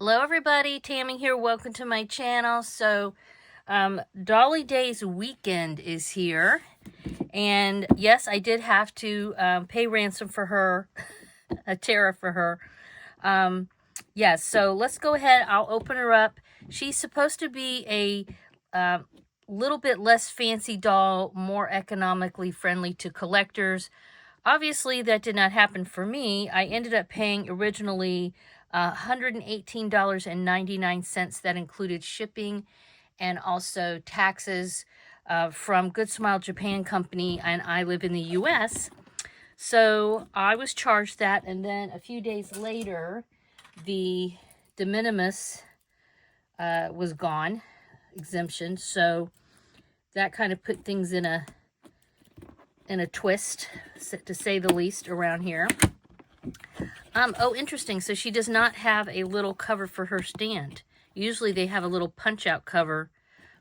Hello everybody, Tammy here. Welcome to my channel. So Dolly Days Weekend is here, and yes, I did have to pay ransom for her, a tariff for her. Yes, so let's go ahead. I'll open her up. She's supposed to be a little bit less fancy doll, more economically friendly to collectors. Obviously, that did not happen for me. I ended up paying originally $118.99. That included shipping and also taxes from Good Smile Japan Company, and I live in the U.S. So I was charged that, and then a few days later, the de minimis was gone, exemption. So that kind of put things in a twist, to say the least, around here. Oh, interesting. So she does not have a little cover for her stand. Usually they have a little punch-out cover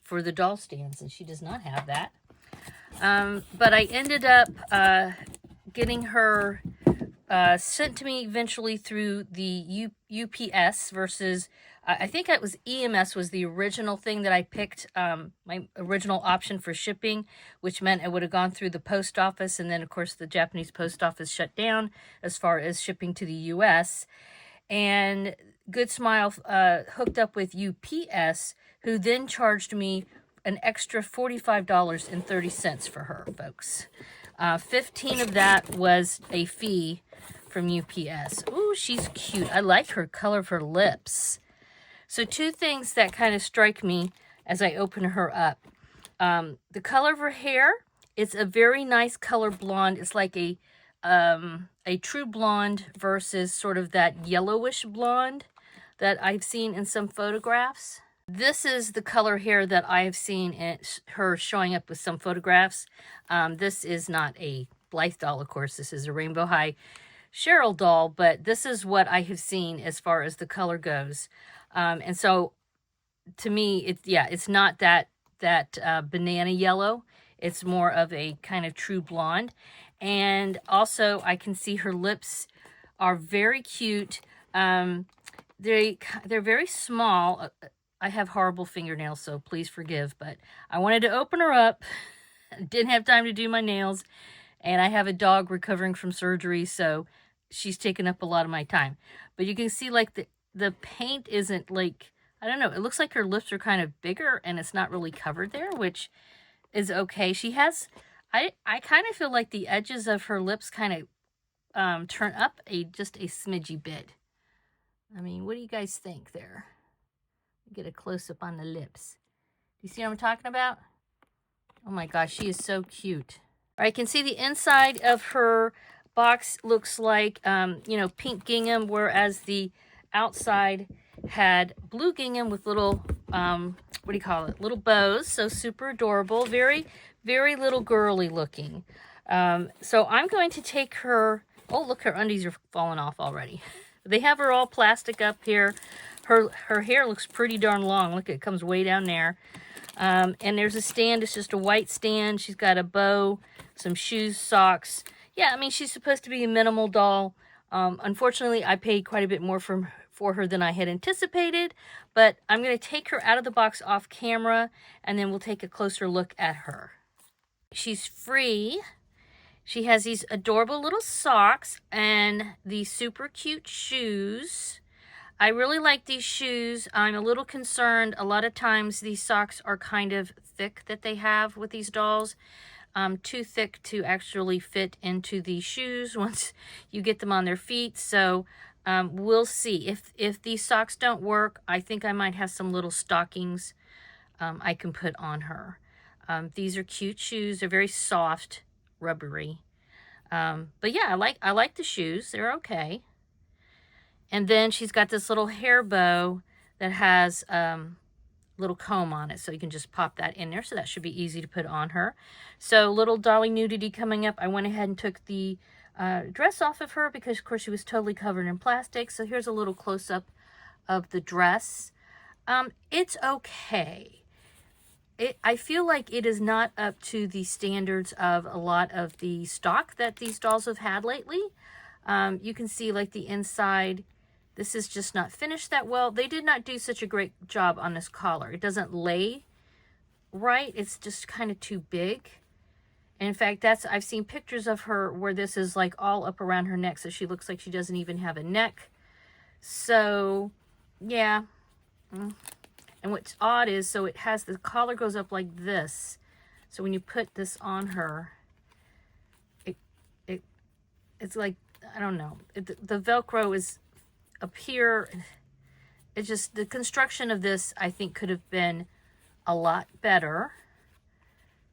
for the doll stands, and she does not have that. But I ended up getting her sent to me eventually through the UPS versus, I think it was EMS was the original thing that I picked, my original option for shipping, which meant it would have gone through the post office, and then of course the Japanese post office shut down as far as shipping to the US. And Good Smile hooked up with UPS, who then charged me an extra $45.30 for her, folks. 15 of that was a fee from UPS. Ooh, she's cute. I like her color of her lips. So two things that kind of strike me as I open her up. The color of her hair, it's a very nice color blonde. It's like a true blonde versus sort of that yellowish blonde that I've seen in some photographs. This is the color hair that I've seen her showing up with some photographs. This is not a Blythe doll, of course. This is a Rainbow High Cheryl doll, but this is what I have seen as far as the color goes. And so, to me, it's not that banana yellow. It's more of a kind of true blonde. And also, I can see her lips are very cute. They're very small. I have horrible fingernails, so please forgive, but I wanted to open her up. Didn't have time to do my nails, and I have a dog recovering from surgery, so she's taken up a lot of my time. But you can see, like, the paint isn't, like, I don't know, it looks like her lips are kind of bigger, and it's not really covered there, which is okay. She has, I kind of feel like the edges of her lips kind of turn up just a smidgy bit. I mean, what do you guys think there? Get a close-up on the lips. Do you see what I'm talking about? Oh my gosh, she is so cute. All right, you can see the inside of her box looks like, pink gingham, whereas the outside had blue gingham with little, little bows. So super adorable. Very, very little girly looking. So I'm going to take her, oh, look, her undies are falling off already. They have her all plastic up here. Her hair looks pretty darn long. Look, it comes way down there. And there's a stand. It's just a white stand. She's got a bow, some shoes, socks. Yeah, I mean, she's supposed to be a minimal doll. Unfortunately, I paid quite a bit more for her than I had anticipated. But I'm going to take her out of the box off camera, and then we'll take a closer look at her. She's free. She has these adorable little socks and these super cute shoes. I really like these shoes. I'm a little concerned. A lot of times these socks are kind of thick that they have with these dolls. Too thick to actually fit into the shoes once you get them on their feet. So we'll see. If these socks don't work, I think I might have some little stockings I can put on her. These are cute shoes. They're very soft, rubbery. But yeah, I like the shoes. They're okay. And then she's got this little hair bow that has little comb on it, so you can just pop that in there. So that should be easy to put on her. So little Dolly nudity coming up. I went ahead and took the dress off of her because, of course, she was totally covered in plastic. So here's a little close-up of the dress. It's okay. I feel like it is not up to the standards of a lot of the stock that these dolls have had lately. You can see, like, the inside This is just not finished that well. They did not do such a great job on this collar. It doesn't lay right. It's just kind of too big. And in fact, I've seen pictures of her where this is like all up around her neck, so she looks like she doesn't even have a neck. So, yeah. And what's odd is, so it has, the collar goes up like this. So when you put this on her, it's like, I don't know. The Velcro is up here. It's just, the construction of this, I think, could have been a lot better.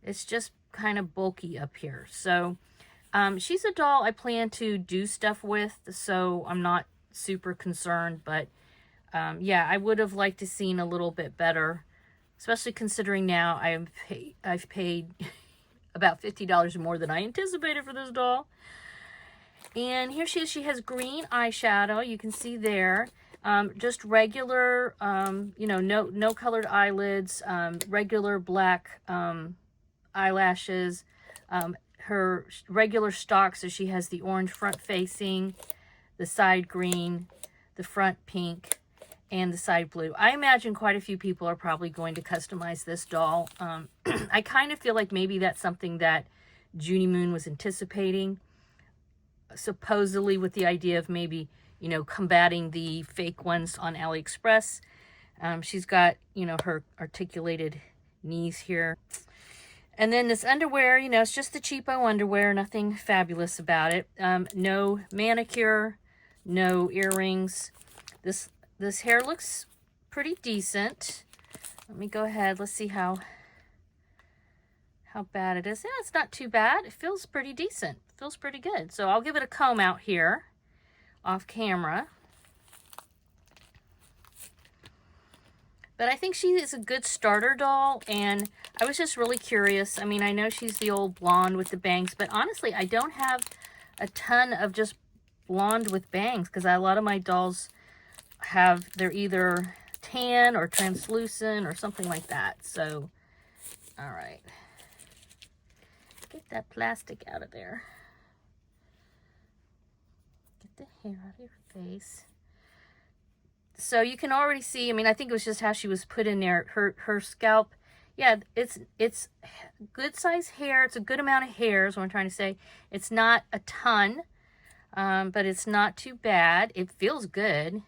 It's just kind of bulky up here. So she's a doll I plan to do stuff with, so I'm not super concerned. But yeah, I would have liked to seen a little bit better, especially considering now I've paid about $50 more than I anticipated for this doll. And here she is. She has green eyeshadow. You can see there. Just regular, you know, no colored eyelids, regular black eyelashes, her regular stock. So she has the orange front facing, the side green, the front pink, and the side blue. I imagine quite a few people are probably going to customize this doll. I kind of feel like maybe that's something that Junie Moon was anticipating, supposedly with the idea of maybe, you know, combating the fake ones on AliExpress. She's got, you know, her articulated knees here. And then this underwear, you know, it's just the cheapo underwear, nothing fabulous about it. No manicure, no earrings. This hair looks pretty decent. Let me go ahead. Let's see how bad it is. Yeah, it's not too bad. It feels pretty decent. It feels pretty good. So I'll give it a comb out here off camera. But I think she is a good starter doll, and I was just really curious. I mean, I know she's the old blonde with the bangs, but honestly, I don't have a ton of just blonde with bangs, because a lot of my dolls they're either tan or translucent or something like that. So, all right. Get that plastic out of there. Get the hair out of your face. So you can already see, I mean, I think it was just how she was put in there. Her scalp, yeah, it's good size hair. It's a good amount of hair is what I'm trying to say. It's not a ton, but it's not too bad. It feels good.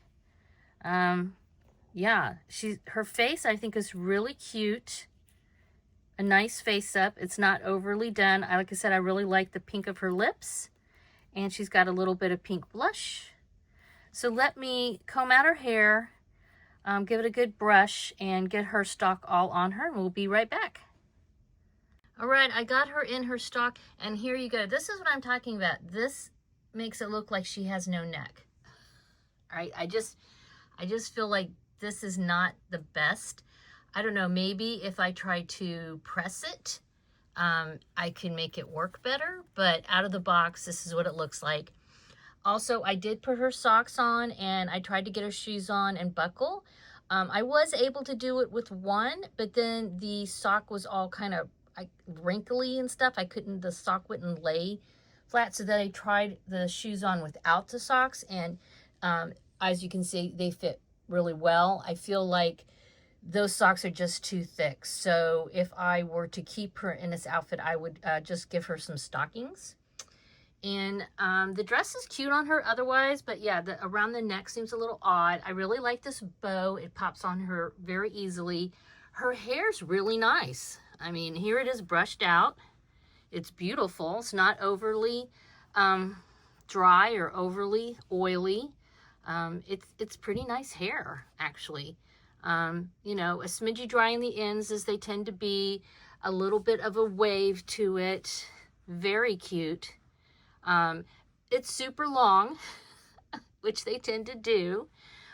Yeah, her face, I think, is really cute. A nice face up. It's not overly done. Like I said, I really like the pink of her lips. And she's got a little bit of pink blush. So let me comb out her hair, give it a good brush, and get her stock all on her, and we'll be right back. All right, I got her in her stock, and here you go. This is what I'm talking about. This makes it look like she has no neck. All right, I just feel like this is not the best. I don't know, maybe if I try to press it, I can make it work better, but out of the box, this is what it looks like. Also, I did put her socks on, and I tried to get her shoes on and buckle. I was able to do it with one, but then the sock was all kind of wrinkly and stuff. The sock wouldn't lay flat, so then I tried the shoes on without the socks, and as you can see, they fit really well. I feel like those socks are just too thick, so if I were to keep her in this outfit, I would just give her some stockings. And the dress is cute on her otherwise, but yeah, around the neck seems a little odd. I really like this bow. It pops on her very easily. Her hair's really nice. I mean, here it is brushed out. It's beautiful. It's not overly dry or overly oily. It's pretty nice hair, actually. You know, a smidgy dry in the ends, as they tend to be. A little bit of a wave to it. Very cute. It's super long, which they tend to do,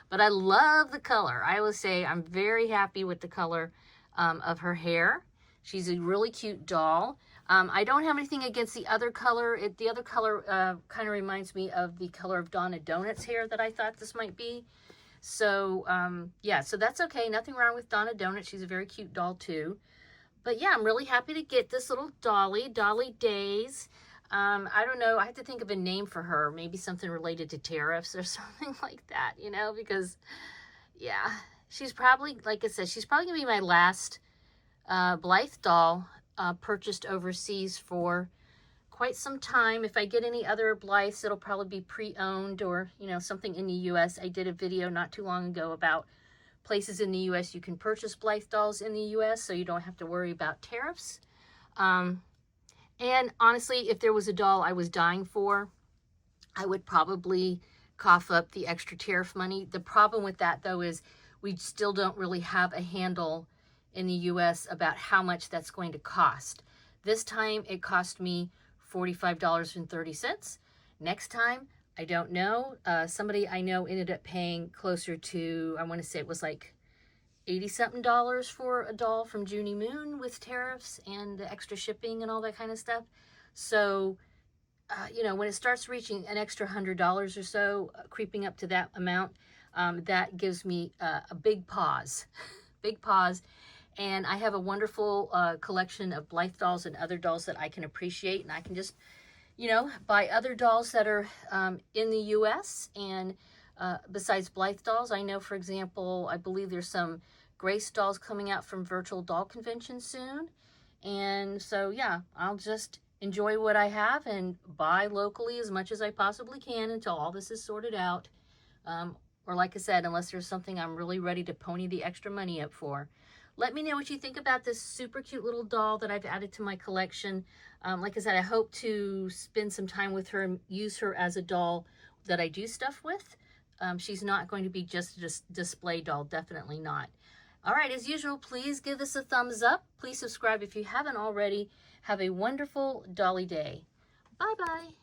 but I love the color. I will say I'm very happy with the color of her hair. She's a really cute doll. I don't have anything against the other color. The other color kind of reminds me of the color of Donna Donut's hair that I thought this might be. So, yeah, so that's okay. Nothing wrong with Donna Donut. She's a very cute doll too. But yeah, I'm really happy to get this little Dolly Days. I don't know. I have to think of a name for her. Maybe something related to tariffs or something like that, you know, because, yeah, she's probably, like I said, she's probably going to be my last Blythe doll purchased overseas for quite some time. If I get any other Blythes, it'll probably be pre-owned or, you know, something in the U.S. I did a video not too long ago about places in the U.S. you can purchase Blythe dolls in the U.S. so you don't have to worry about tariffs. And honestly, if there was a doll I was dying for, I would probably cough up the extra tariff money. The problem with that, though, is we still don't really have a handle in the U.S. about how much that's going to cost. This time, it cost me $45.30. Next time, I don't know. Somebody I know ended up paying closer to, I want to say it was like $80-something for a doll from Junie Moon with tariffs and the extra shipping and all that kind of stuff. So, you know, when it starts reaching an extra $100 or so, creeping up to that amount, that gives me a big pause, big pause. And I have a wonderful collection of Blythe dolls and other dolls that I can appreciate, and I can just, you know, buy other dolls that are in the U.S. and besides Blythe dolls, I know, for example, I believe there's some Grace dolls coming out from Virtual Doll Convention soon. And so, yeah, I'll just enjoy what I have and buy locally as much as I possibly can until all this is sorted out. Or like I said, unless there's something I'm really ready to pony the extra money up for. Let me know what you think about this super cute little doll that I've added to my collection. Like I said, I hope to spend some time with her and use her as a doll that I do stuff with. She's not going to be just a display doll, definitely not. All right, as usual, please give this a thumbs up. Please subscribe if you haven't already. Have a wonderful Dolly day. Bye-bye.